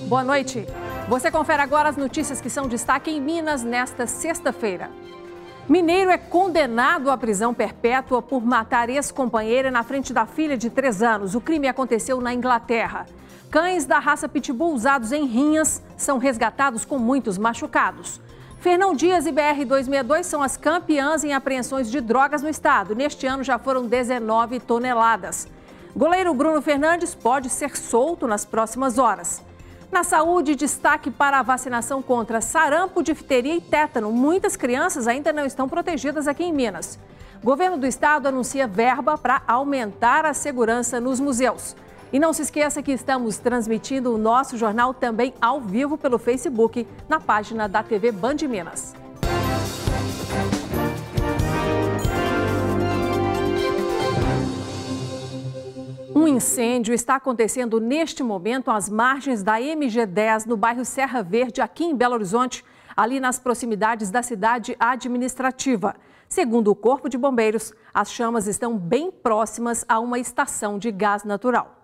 Boa noite. Você confere agora as notícias que são destaque em Minas nesta sexta-feira. Mineiro é condenado à prisão perpétua por matar ex-companheira na frente da filha de 3 anos. O crime aconteceu na Inglaterra. Cães da raça Pitbull usados em rinhas são resgatados com muitos machucados. Fernão Dias e BR-262 são as campeãs em apreensões de drogas no estado. Neste ano já foram 19 toneladas. Goleiro Bruno Fernandes pode ser solto nas próximas horas. Na saúde, destaque para a vacinação contra sarampo, difteria e tétano. Muitas crianças ainda não estão protegidas aqui em Minas. O governo do estado anuncia verba para aumentar a segurança nos museus. E não se esqueça que estamos transmitindo o nosso jornal também ao vivo pelo Facebook, na página da TV Band Minas. Um incêndio está acontecendo neste momento às margens da MG10, no bairro Serra Verde, aqui em Belo Horizonte, ali nas proximidades da cidade administrativa. Segundo o Corpo de Bombeiros, as chamas estão bem próximas a uma estação de gás natural.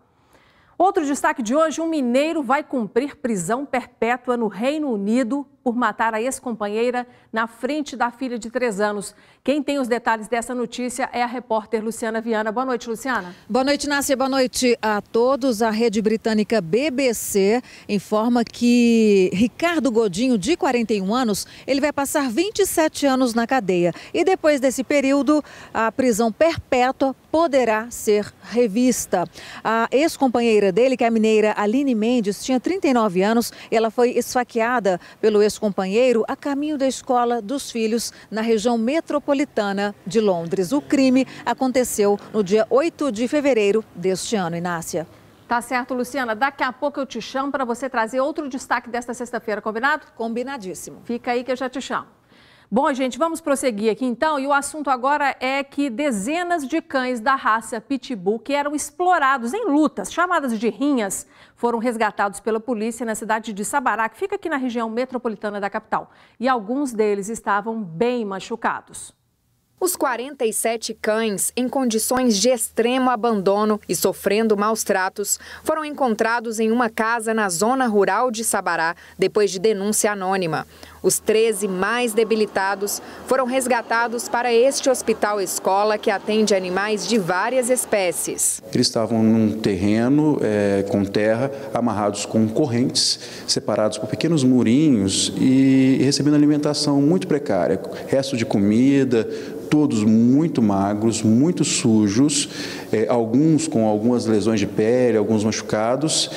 Outro destaque de hoje, um mineiro vai cumprir prisão perpétua no Reino Unido por matar a ex-companheira na frente da filha de 3 anos. Quem tem os detalhes dessa notícia é a repórter Luciana Viana. Boa noite, Luciana. Boa noite, Nácia. Boa noite a todos. A rede britânica BBC informa que Ricardo Godinho, de 41 anos, ele vai passar 27 anos na cadeia. E depois desse período, a prisão perpétua poderá ser revista. A ex-companheira dele, que é a mineira Aline Mendes, tinha 39 anos. Ela foi esfaqueada pelo ex-companheiro a caminho da escola dos filhos na região metropolitana de Londres. O crime aconteceu no dia 8 de fevereiro deste ano, Inácia. Tá certo, Luciana. Daqui a pouco eu te chamo para você trazer outro destaque desta sexta-feira, combinado? Combinadíssimo. Fica aí que eu já te chamo. Bom, gente, vamos prosseguir aqui então, e o assunto agora é que dezenas de cães da raça Pitbull que eram explorados em lutas, chamadas de rinhas, foram resgatados pela polícia na cidade de Sabará, que fica aqui na região metropolitana da capital. E alguns deles estavam bem machucados. Os 47 cães, em condições de extremo abandono e sofrendo maus tratos, foram encontrados em uma casa na zona rural de Sabará, depois de denúncia anônima. Os 13 mais debilitados foram resgatados para este hospital-escola que atende animais de várias espécies. Eles estavam num terreno com terra, amarrados com correntes, separados por pequenos murinhos e recebendo alimentação muito precária, resto de comida, todos muito magros, muito sujos, alguns com algumas lesões de pele, alguns machucados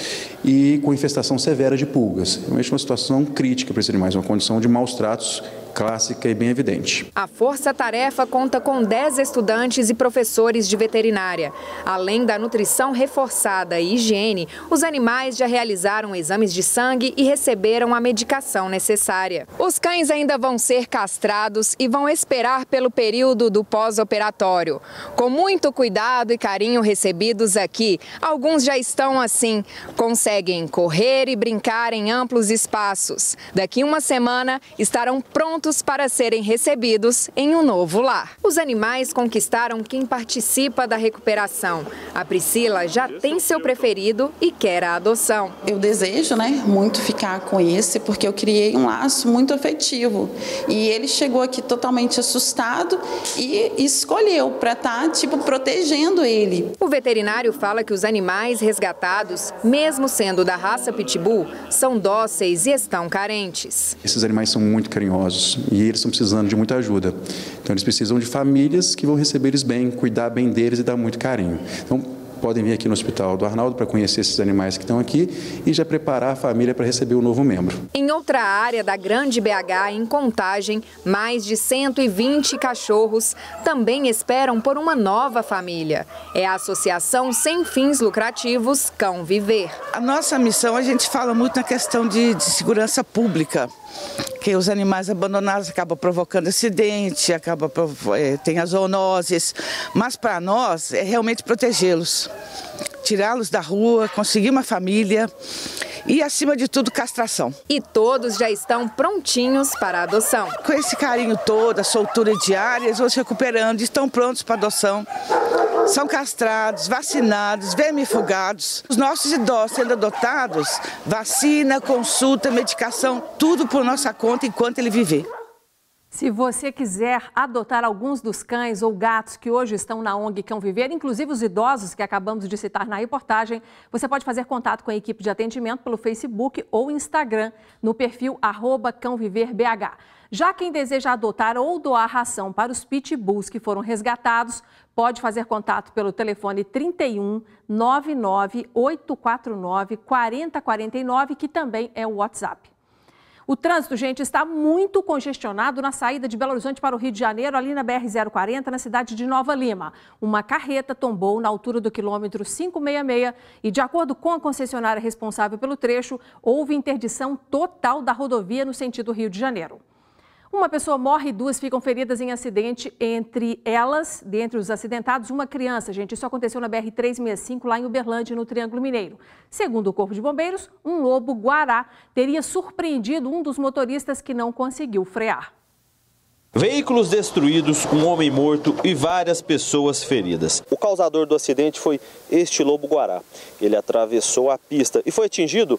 e com infestação severa de pulgas. Realmente uma situação crítica para esses animais, uma condição de maus tratos clássica e bem evidente. A força-tarefa conta com 10 estudantes e professores de veterinária. Além da nutrição reforçada e higiene, os animais já realizaram exames de sangue e receberam a medicação necessária. Os cães ainda vão ser castrados e vão esperar pelo período do pós-operatório. Com muito cuidado e carinho recebidos aqui, alguns já estão assim, conseguem correr e brincar em amplos espaços. Daqui uma semana estarão prontos para serem recebidos em um novo lar. Os animais conquistaram quem participa da recuperação. A Priscila já tem seu preferido e quer a adoção. Eu desejo, muito ficar com esse, porque eu criei um laço muito afetivo. E ele chegou aqui totalmente assustado e escolheu para estar, protegendo ele. O veterinário fala que os animais resgatados, mesmo sendo da raça Pitbull, são dóceis e estão carentes. Esses animais são muito carinhosos e eles estão precisando de muita ajuda. Então eles precisam de famílias que vão receber eles bem, cuidar bem deles e dar muito carinho. Então podem vir aqui no Hospital do Arnaldo para conhecer esses animais que estão aqui e já preparar a família para receber o novo membro. Em outra área da Grande BH, em Contagem, mais de 120 cachorros também esperam por uma nova família. É a Associação Sem Fins Lucrativos Cão Viver. A nossa missão, a gente fala muito na questão de segurança pública, que os animais abandonados acabam provocando acidente, tem as zoonoses, mas para nós é realmente protegê-los, tirá-los da rua, conseguir uma família e, acima de tudo, castração. E todos já estão prontinhos para a adoção. Com esse carinho todo, a soltura diária, eles vão se recuperando, estão prontos para adoção. são castrados, vacinados, vermifugados. Os nossos idosos sendo adotados, vacina, consulta, medicação, tudo por nossa conta enquanto ele viver. Se você quiser adotar alguns dos cães ou gatos que hoje estão na ONG Cão Viver, inclusive os idosos que acabamos de citar na reportagem, você pode fazer contato com a equipe de atendimento pelo Facebook ou Instagram, no perfil @cãoviverbh. Já quem deseja adotar ou doar ração para os pitbulls que foram resgatados, pode fazer contato pelo telefone 31 99 849 4049, que também é o WhatsApp. O trânsito, gente, está muito congestionado na saída de Belo Horizonte para o Rio de Janeiro, ali na BR-040, na cidade de Nova Lima. Uma carreta tombou na altura do quilômetro 566 e, de acordo com a concessionária responsável pelo trecho, houve interdição total da rodovia no sentido Rio de Janeiro. Uma pessoa morre e 2 ficam feridas em acidente, dentre os acidentados, uma criança. Gente, isso aconteceu na BR-365, lá em Uberlândia, no Triângulo Mineiro. Segundo o Corpo de Bombeiros, um lobo-guará teria surpreendido um dos motoristas que não conseguiu frear. Veículos destruídos, um homem morto e várias pessoas feridas. O causador do acidente foi este lobo-guará. Ele atravessou a pista e foi atingido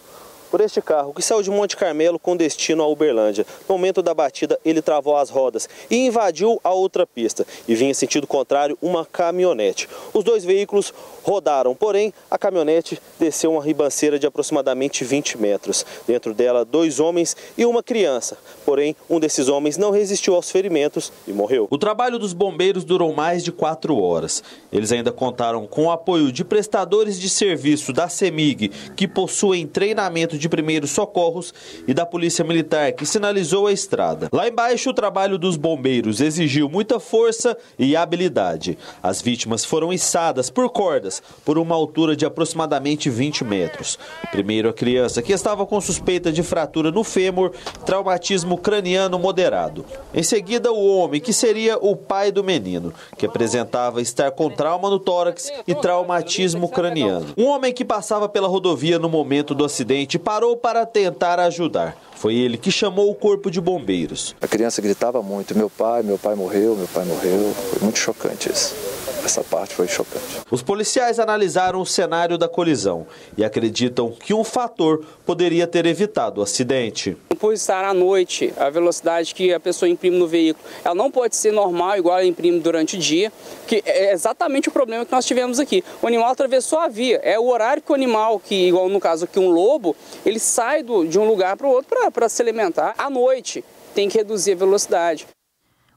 por este carro que saiu de Monte Carmelo com destino a Uberlândia. No momento da batida, ele travou as rodas e invadiu a outra pista e vinha em sentido contrário uma caminhonete. Os 2 veículos rodaram, porém a caminhonete desceu uma ribanceira de aproximadamente 20 metros. Dentro dela, 2 homens e uma criança. Porém, um desses homens não resistiu aos ferimentos e morreu. O trabalho dos bombeiros durou mais de 4 horas. Eles ainda contaram com o apoio de prestadores de serviço da CEMIG, que possuem treinamento de primeiros socorros, e da Polícia Militar, que sinalizou a estrada. Lá embaixo, o trabalho dos bombeiros exigiu muita força e habilidade. As vítimas foram içadas por cordas por uma altura de aproximadamente 20 metros. Primeiro, a criança, que estava com suspeita de fratura no fêmur, traumatismo craniano moderado. Em seguida, o homem, que seria o pai do menino, que apresentava estar com trauma no tórax e traumatismo craniano. Um homem que passava pela rodovia no momento do acidente parou para tentar ajudar. Foi ele que chamou o corpo de bombeiros. A criança gritava muito, meu pai morreu, meu pai morreu. Foi muito chocante isso. Essa parte foi chocante. Os policiais analisaram o cenário da colisão e acreditam que um fator poderia ter evitado o acidente. Por estar à noite, a velocidade que a pessoa imprime no veículo, ela não pode ser normal, igual ela imprime durante o dia, que é exatamente o problema que nós tivemos aqui. O animal atravessou a via, é o horário que o animal, que igual no caso aqui um lobo, ele sai de um lugar para o outro para se alimentar. À noite, tem que reduzir a velocidade.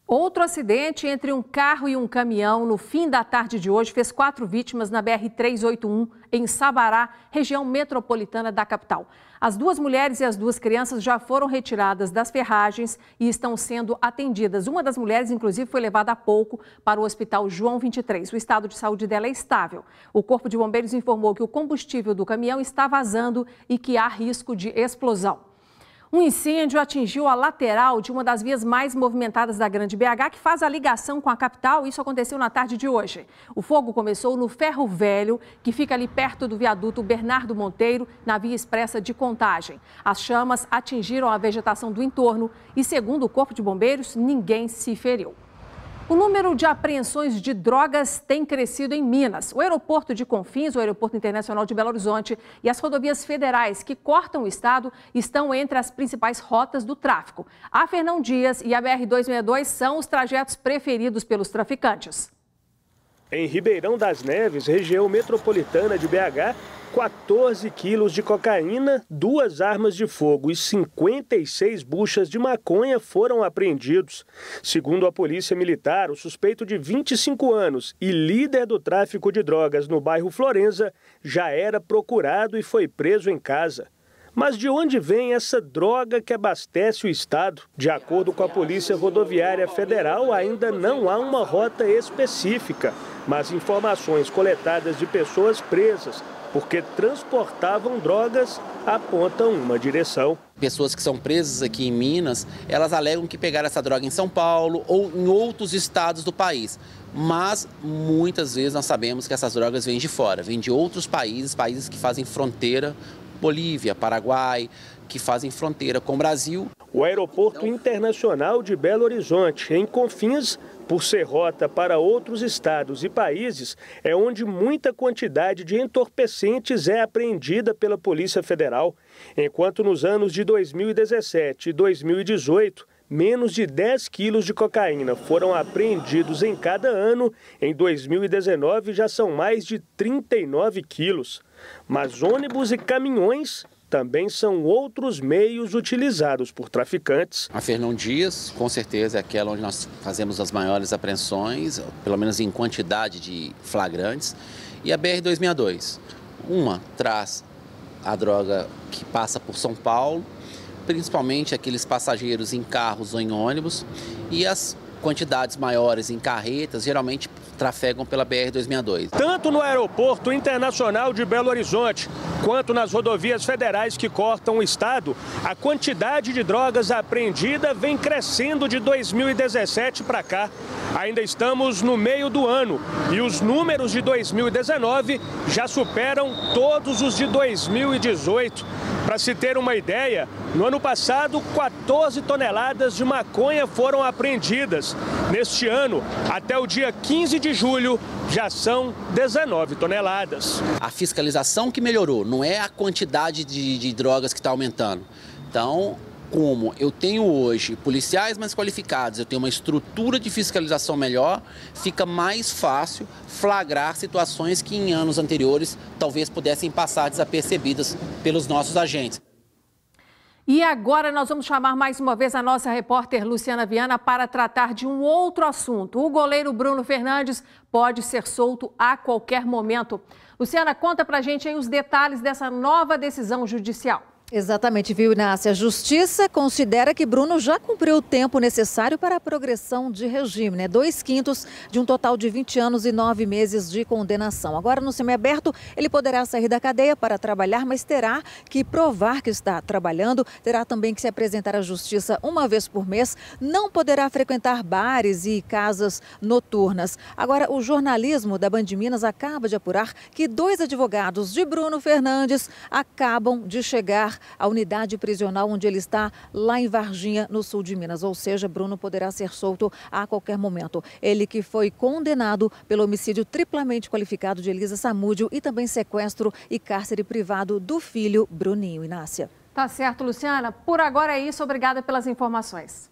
Outro acidente entre um carro e um caminhão no fim da tarde de hoje fez 4 vítimas na BR-381, em Sabará, região metropolitana da capital. As 2 mulheres e as 2 crianças já foram retiradas das ferragens e estão sendo atendidas. Uma das mulheres, inclusive, foi levada há pouco para o Hospital João 23. O estado de saúde dela é estável. O Corpo de Bombeiros informou que o combustível do caminhão está vazando e que há risco de explosão. Um incêndio atingiu a lateral de uma das vias mais movimentadas da Grande BH, que faz a ligação com a capital. Isso aconteceu na tarde de hoje. O fogo começou no Ferro Velho, que fica ali perto do viaduto Bernardo Monteiro, na via expressa de Contagem. As chamas atingiram a vegetação do entorno e, segundo o Corpo de Bombeiros, ninguém se feriu. O número de apreensões de drogas tem crescido em Minas. O aeroporto de Confins, o aeroporto internacional de Belo Horizonte e as rodovias federais que cortam o estado estão entre as principais rotas do tráfico. A Fernão Dias e a BR-262 são os trajetos preferidos pelos traficantes. Em Ribeirão das Neves, região metropolitana de BH, 14 quilos de cocaína, 2 armas de fogo e 56 buchas de maconha foram apreendidos. Segundo a Polícia Militar, o suspeito de 25 anos e líder do tráfico de drogas no bairro Florença já era procurado e foi preso em casa. Mas de onde vem essa droga que abastece o estado? De acordo com a Polícia Rodoviária Federal, ainda não há uma rota específica, mas informações coletadas de pessoas presas porque transportavam drogas apontam uma direção. Pessoas que são presas aqui em Minas, elas alegam que pegaram essa droga em São Paulo ou em outros estados do país. Mas muitas vezes nós sabemos que essas drogas vêm de fora, vêm de outros países, países que fazem fronteira, Bolívia, Paraguai, que fazem fronteira com o Brasil. O Aeroporto Internacional de Belo Horizonte, em Confins, Por ser rota para outros estados e países, é onde muita quantidade de entorpecentes é apreendida pela Polícia Federal, enquanto nos anos de 2017 e 2018, menos de 10 quilos de cocaína foram apreendidos em cada ano. Em 2019, já são mais de 39 quilos. Mas ônibus e caminhões também são outros meios utilizados por traficantes. A Fernão Dias, com certeza, é aquela onde nós fazemos as maiores apreensões, pelo menos em quantidade de flagrantes. E a BR-262, uma traz a droga que passa por São Paulo, principalmente aqueles passageiros em carros ou em ônibus, e as quantidades maiores em carretas, geralmente trafegam pela BR-262. Tanto no Aeroporto Internacional de Belo Horizonte, quanto nas rodovias federais que cortam o estado, a quantidade de drogas apreendida vem crescendo de 2017 para cá. Ainda estamos no meio do ano e os números de 2019 já superam todos os de 2018. Para se ter uma ideia, no ano passado, 14 toneladas de maconha foram apreendidas. Neste ano, até o dia 15 de julho, já são 19 toneladas. A fiscalização que melhorou, não é a quantidade de drogas que está aumentando. Então, como eu tenho hoje policiais mais qualificados, eu tenho uma estrutura de fiscalização melhor, fica mais fácil flagrar situações que em anos anteriores talvez pudessem passar desapercebidas pelos nossos agentes. E agora nós vamos chamar mais uma vez a nossa repórter Luciana Viana para tratar de um outro assunto. O goleiro Bruno Fernandes pode ser solto a qualquer momento. Luciana, conta pra gente aí os detalhes dessa nova decisão judicial. Exatamente, viu, Inácia? A Justiça considera que Bruno já cumpriu o tempo necessário para a progressão de regime, né? 2/5 de um total de 20 anos e 9 meses de condenação. Agora, no semiaberto, ele poderá sair da cadeia para trabalhar, mas terá que provar que está trabalhando, terá também que se apresentar à Justiça uma vez por mês, não poderá frequentar bares e casas noturnas. Agora, o jornalismo da Band Minas acaba de apurar que 2 advogados de Bruno Fernandes acabam de chegar à unidade prisional onde ele está, lá em Varginha, no sul de Minas. Ou seja, Bruno poderá ser solto a qualquer momento. Ele que foi condenado pelo homicídio triplamente qualificado de Elisa Samúdio e também sequestro e cárcere privado do filho Bruninho. Inácia. Tá certo, Luciana. Por agora é isso. Obrigada pelas informações.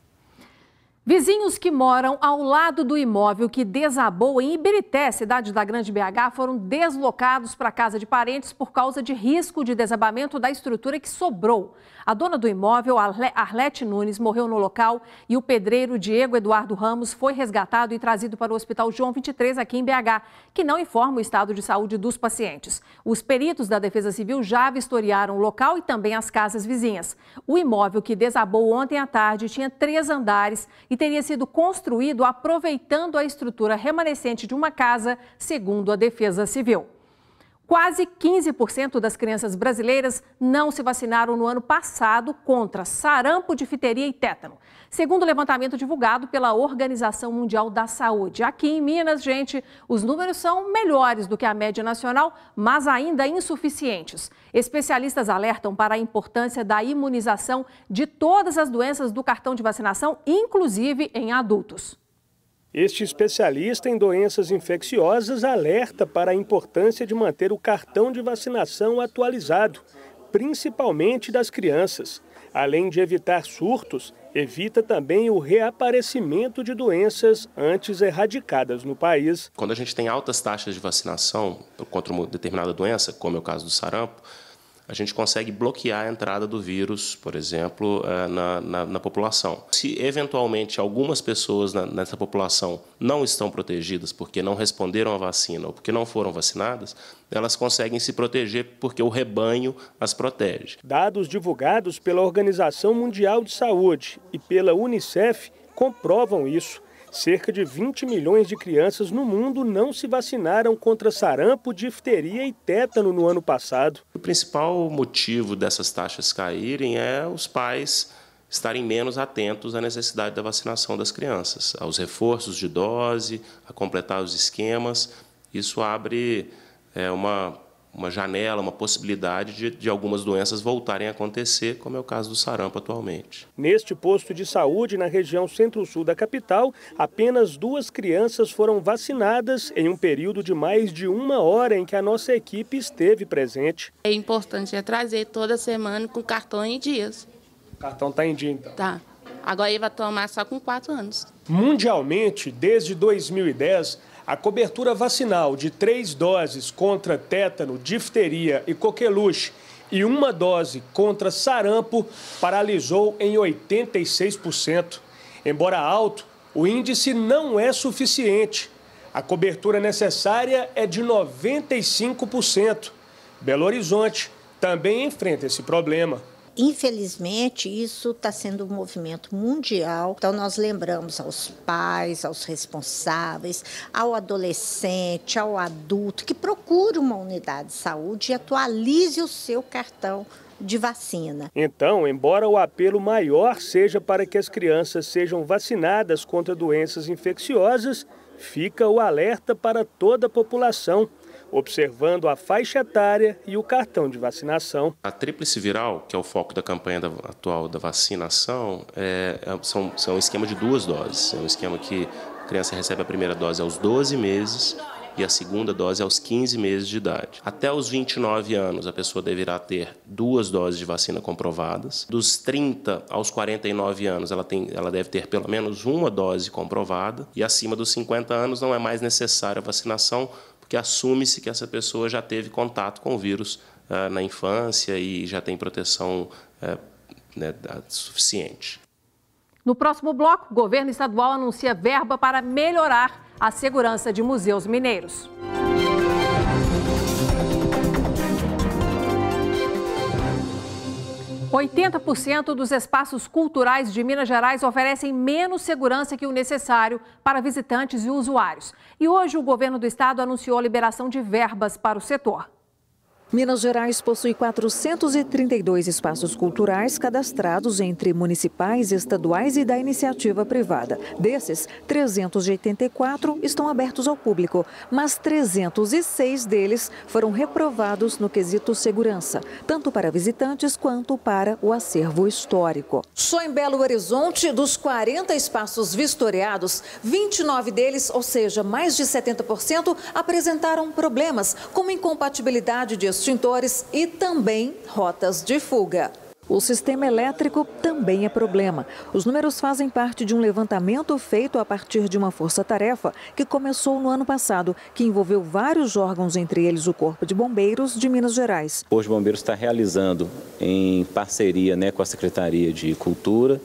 Vizinhos que moram ao lado do imóvel que desabou em Ibirité, cidade da Grande BH, foram deslocados para a casa de parentes por causa de risco de desabamento da estrutura que sobrou. A dona do imóvel, Arlete Nunes, morreu no local e o pedreiro Diego Eduardo Ramos foi resgatado e trazido para o Hospital João 23, aqui em BH, que não informa o estado de saúde dos pacientes. Os peritos da Defesa Civil já vistoriaram o local e também as casas vizinhas. O imóvel que desabou ontem à tarde tinha 3 andares e teria sido construído aproveitando a estrutura remanescente de uma casa, segundo a Defesa Civil. Quase 15% das crianças brasileiras não se vacinaram no ano passado contra sarampo, difteria e tétano, segundo o levantamento divulgado pela Organização Mundial da Saúde. Aqui em Minas, gente, os números são melhores do que a média nacional, mas ainda insuficientes. Especialistas alertam para a importância da imunização de todas as doenças do cartão de vacinação, inclusive em adultos. Este especialista em doenças infecciosas alerta para a importância de manter o cartão de vacinação atualizado, principalmente das crianças. Além de evitar surtos, evita também o reaparecimento de doenças antes erradicadas no país. Quando a gente tem altas taxas de vacinação contra uma determinada doença, como é o caso do sarampo, a gente consegue bloquear a entrada do vírus, por exemplo, na população. Se, eventualmente, algumas pessoas nessa população não estão protegidas porque não responderam à vacina ou porque não foram vacinadas, elas conseguem se proteger porque o rebanho as protege. Dados divulgados pela Organização Mundial de Saúde e pela Unicef comprovam isso. Cerca de 20 milhões de crianças no mundo não se vacinaram contra sarampo, difteria e tétano no ano passado. O principal motivo dessas taxas caírem é os pais estarem menos atentos à necessidade da vacinação das crianças, aos reforços de dose, a completar os esquemas. Isso abre uma janela, uma possibilidade de algumas doenças voltarem a acontecer, como é o caso do sarampo atualmente. Neste posto de saúde, na região centro-sul da capital, apenas 2 crianças foram vacinadas em um período de mais de 1 hora em que a nossa equipe esteve presente. É importante trazer toda semana com cartão em dias. O cartão está em dia, então? Tá. Agora ele vai tomar só com 4 anos. Mundialmente, desde 2010, a cobertura vacinal de 3 doses contra tétano, difteria e coqueluche e 1 dose contra sarampo paralisou em 86%. Embora alto, o índice não é suficiente. A cobertura necessária é de 95%. Belo Horizonte também enfrenta esse problema. Infelizmente, isso está sendo um movimento mundial. Então, nós lembramos aos pais, aos responsáveis, ao adolescente, ao adulto, que procure uma unidade de saúde e atualize o seu cartão de vacina. Então, embora o apelo maior seja para que as crianças sejam vacinadas contra doenças infecciosas, fica o alerta para toda a população, observando a faixa etária e o cartão de vacinação. A tríplice viral, que é o foco da campanha atual da vacinação, são um esquema de 2 doses. É um esquema que a criança recebe a primeira dose aos 12 meses e a segunda dose aos 15 meses de idade. Até os 29 anos, a pessoa deverá ter 2 doses de vacina comprovadas. Dos 30 aos 49 anos, ela deve ter pelo menos 1 dose comprovada. E acima dos 50 anos, não é mais necessária a vacinação, porque assume-se que essa pessoa já teve contato com o vírus na infância e já tem proteção suficiente. No próximo bloco, o governo estadual anuncia verba para melhorar a segurança de museus mineiros. – 80% dos espaços culturais de Minas Gerais oferecem menos segurança que o necessário para visitantes e usuários. E hoje o governo do estado anunciou a liberação de verbas para o setor. Minas Gerais possui 432 espaços culturais cadastrados entre municipais, estaduais e da iniciativa privada. Desses, 384 estão abertos ao público, mas 306 deles foram reprovados no quesito segurança, tanto para visitantes quanto para o acervo histórico. Só em Belo Horizonte, dos 40 espaços vistoriados, 29 deles, ou seja, mais de 70%, apresentaram problemas, como incompatibilidade de extintores e também rotas de fuga. O sistema elétrico também é problema. Os números fazem parte de um levantamento feito a partir de uma força-tarefa que começou no ano passado, que envolveu vários órgãos, entre eles o Corpo de Bombeiros de Minas Gerais. O Corpo de Bombeiros está realizando, em parceria com a Secretaria de Cultura,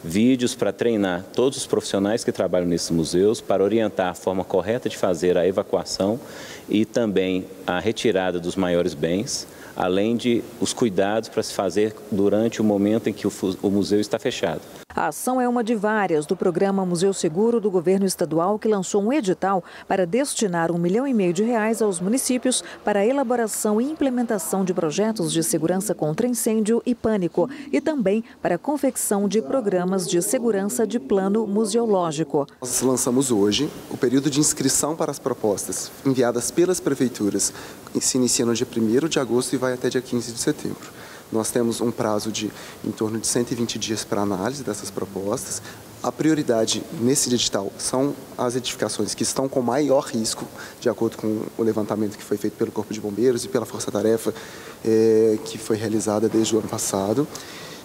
vídeos para treinar todos os profissionais que trabalham nesses museus, para orientar a forma correta de fazer a evacuação e também a retirada dos maiores bens, além de os cuidados para se fazer durante o momento em que o museu está fechado. A ação é uma de várias do programa Museu Seguro do governo estadual, que lançou um edital para destinar R$1,5 milhão aos municípios para a elaboração e implementação de projetos de segurança contra incêndio e pânico e também para a confecção de programas de segurança de plano museológico. Nós lançamos hoje o período de inscrição para as propostas enviadas pelas prefeituras. Se inicia no dia 1º de agosto e vai até dia 15 de setembro. Nós temos um prazo de em torno de 120 dias para análise dessas propostas. A prioridade nesse edital são as edificações que estão com maior risco, de acordo com o levantamento que foi feito pelo Corpo de Bombeiros e pela Força Tarefa, que foi realizada desde o ano passado.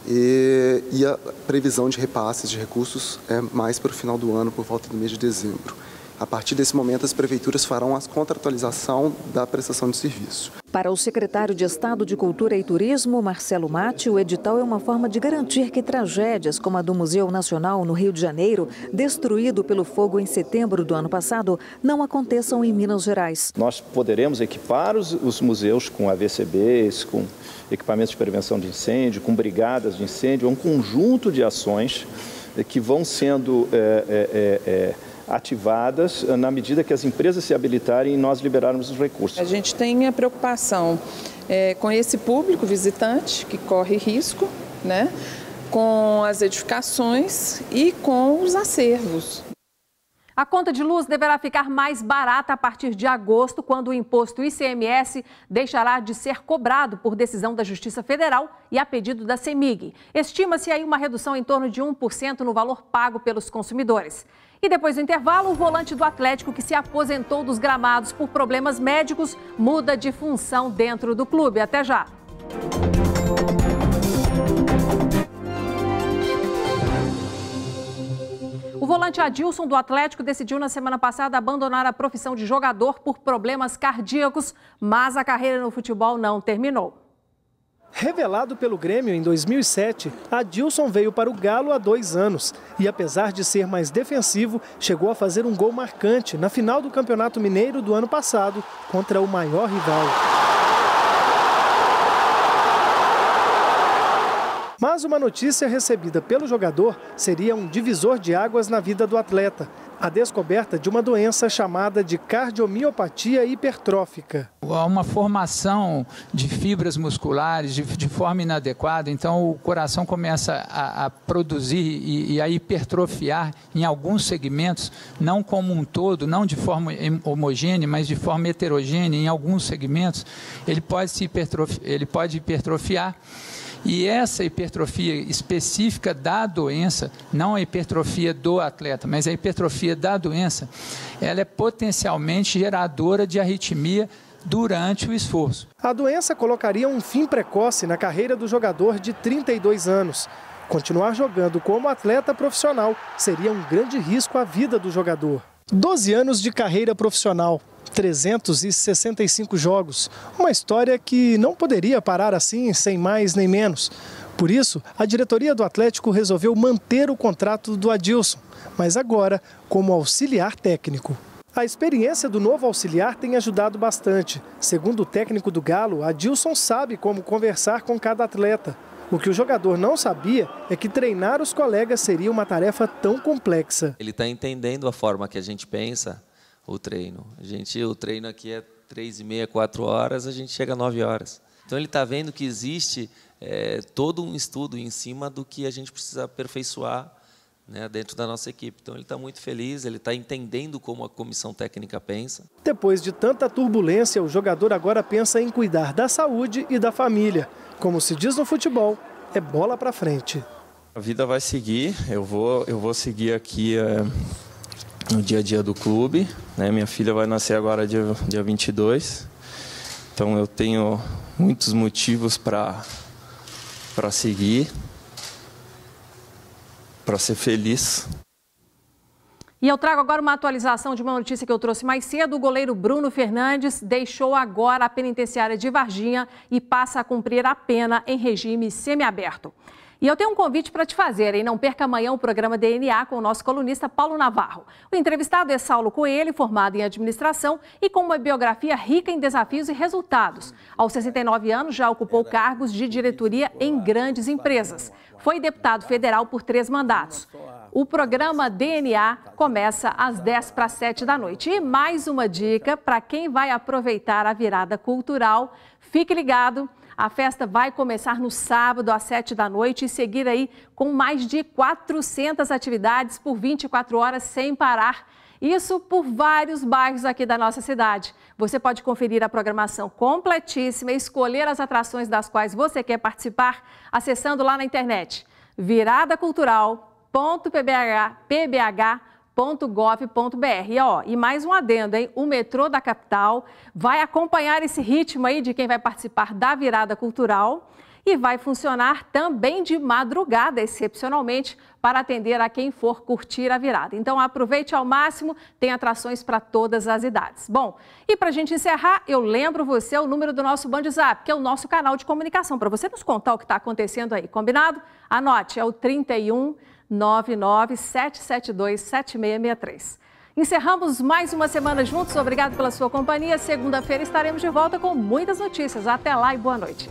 E a previsão de repasses de recursos é mais para o final do ano, por volta do mês de dezembro. A partir desse momento, as prefeituras farão a contratualização da prestação de serviço. Para o secretário de Estado de Cultura e Turismo, Marcelo Matti, o edital é uma forma de garantir que tragédias como a do Museu Nacional no Rio de Janeiro, destruído pelo fogo em setembro do ano passado, não aconteçam em Minas Gerais. Nós poderemos equipar os museus com AVCBs, com equipamentos de prevenção de incêndio, com brigadas de incêndio, um conjunto de ações que vão sendo ativadas na medida que as empresas se habilitarem e nós liberarmos os recursos. A gente tem a preocupação com esse público visitante que corre risco, né, com as edificações e com os acervos. A conta de luz deverá ficar mais barata a partir de agosto, quando o imposto ICMS deixará de ser cobrado por decisão da Justiça Federal e a pedido da CEMIG. Estima-se aí uma redução em torno de 1% no valor pago pelos consumidores. E depois do intervalo, o volante do Atlético, que se aposentou dos gramados por problemas médicos, muda de função dentro do clube. Até já! O volante Adilson do Atlético decidiu na semana passada abandonar a profissão de jogador por problemas cardíacos, mas a carreira no futebol não terminou. Revelado pelo Grêmio em 2007, Adilson veio para o Galo há 2 anos e, apesar de ser mais defensivo, chegou a fazer um gol marcante na final do Campeonato Mineiro do ano passado contra o maior rival. Mas uma notícia recebida pelo jogador seria um divisor de águas na vida do atleta: a descoberta de uma doença chamada de cardiomiopatia hipertrófica. Há uma formação de fibras musculares de forma inadequada, então o coração começa a produzir e a hipertrofiar em alguns segmentos, não como um todo, não de forma homogênea, mas de forma heterogênea. Em alguns segmentos ele pode hipertrofiar. E essa hipertrofia específica da doença, não a hipertrofia do atleta, mas a hipertrofia da doença, ela é potencialmente geradora de arritmia durante o esforço. A doença colocaria um fim precoce na carreira do jogador de 32 anos. Continuar jogando como atleta profissional seria um grande risco à vida do jogador. 12 anos de carreira profissional. 365 jogos, uma história que não poderia parar assim, sem mais nem menos. Por isso, a diretoria do Atlético resolveu manter o contrato do Adilson, mas agora como auxiliar técnico. A experiência do novo auxiliar tem ajudado bastante. Segundo o técnico do Galo, Adilson sabe como conversar com cada atleta. O que o jogador não sabia é que treinar os colegas seria uma tarefa tão complexa. Ele está entendendo a forma que a gente pensa o treino. O treino aqui é 3h30, 4 horas, a gente chega a 9 horas. Então ele está vendo que existe todo um estudo em cima do que a gente precisa aperfeiçoar, né, dentro da nossa equipe. Então ele está muito feliz, ele está entendendo como a comissão técnica pensa. Depois de tanta turbulência, o jogador agora pensa em cuidar da saúde e da família. Como se diz no futebol, é bola para frente. A vida vai seguir, eu vou seguir aqui no dia a dia do clube, né? Minha filha vai nascer agora dia 22, então eu tenho muitos motivos para seguir, para ser feliz. E eu trago agora uma atualização de uma notícia que eu trouxe mais cedo. O goleiro Bruno Fernandes deixou agora a penitenciária de Varginha e passa a cumprir a pena em regime semiaberto. E eu tenho um convite para te fazer, hein? Não perca amanhã o programa DNA com o nosso colunista Paulo Navarro. O entrevistado é Saulo Coelho, formado em administração e com uma biografia rica em desafios e resultados. Aos 69 anos, já ocupou cargos de diretoria em grandes empresas. Foi deputado federal por 3 mandatos. O programa DNA começa às 6:50 da noite. E mais uma dica para quem vai aproveitar a virada cultural. Fique ligado. A festa vai começar no sábado às 7 da noite e seguir aí com mais de 400 atividades por 24 horas sem parar. Isso por vários bairros aqui da nossa cidade. Você pode conferir a programação completíssima e escolher as atrações das quais você quer participar acessando lá na internet viradacultural.pbh.gov.br. E mais um adendo, hein? O metrô da capital vai acompanhar esse ritmo aí de quem vai participar da virada cultural e vai funcionar também de madrugada, excepcionalmente, para atender a quem for curtir a virada. Então aproveite ao máximo, tem atrações para todas as idades. Bom, e para a gente encerrar, eu lembro você o número do nosso BandZap, que é o nosso canal de comunicação, para você nos contar o que está acontecendo aí, combinado? Anote, é o 31 99 772 7663. Encerramos mais uma semana juntos. Obrigado pela sua companhia. Segunda-feira estaremos de volta com muitas notícias. Até lá e boa noite.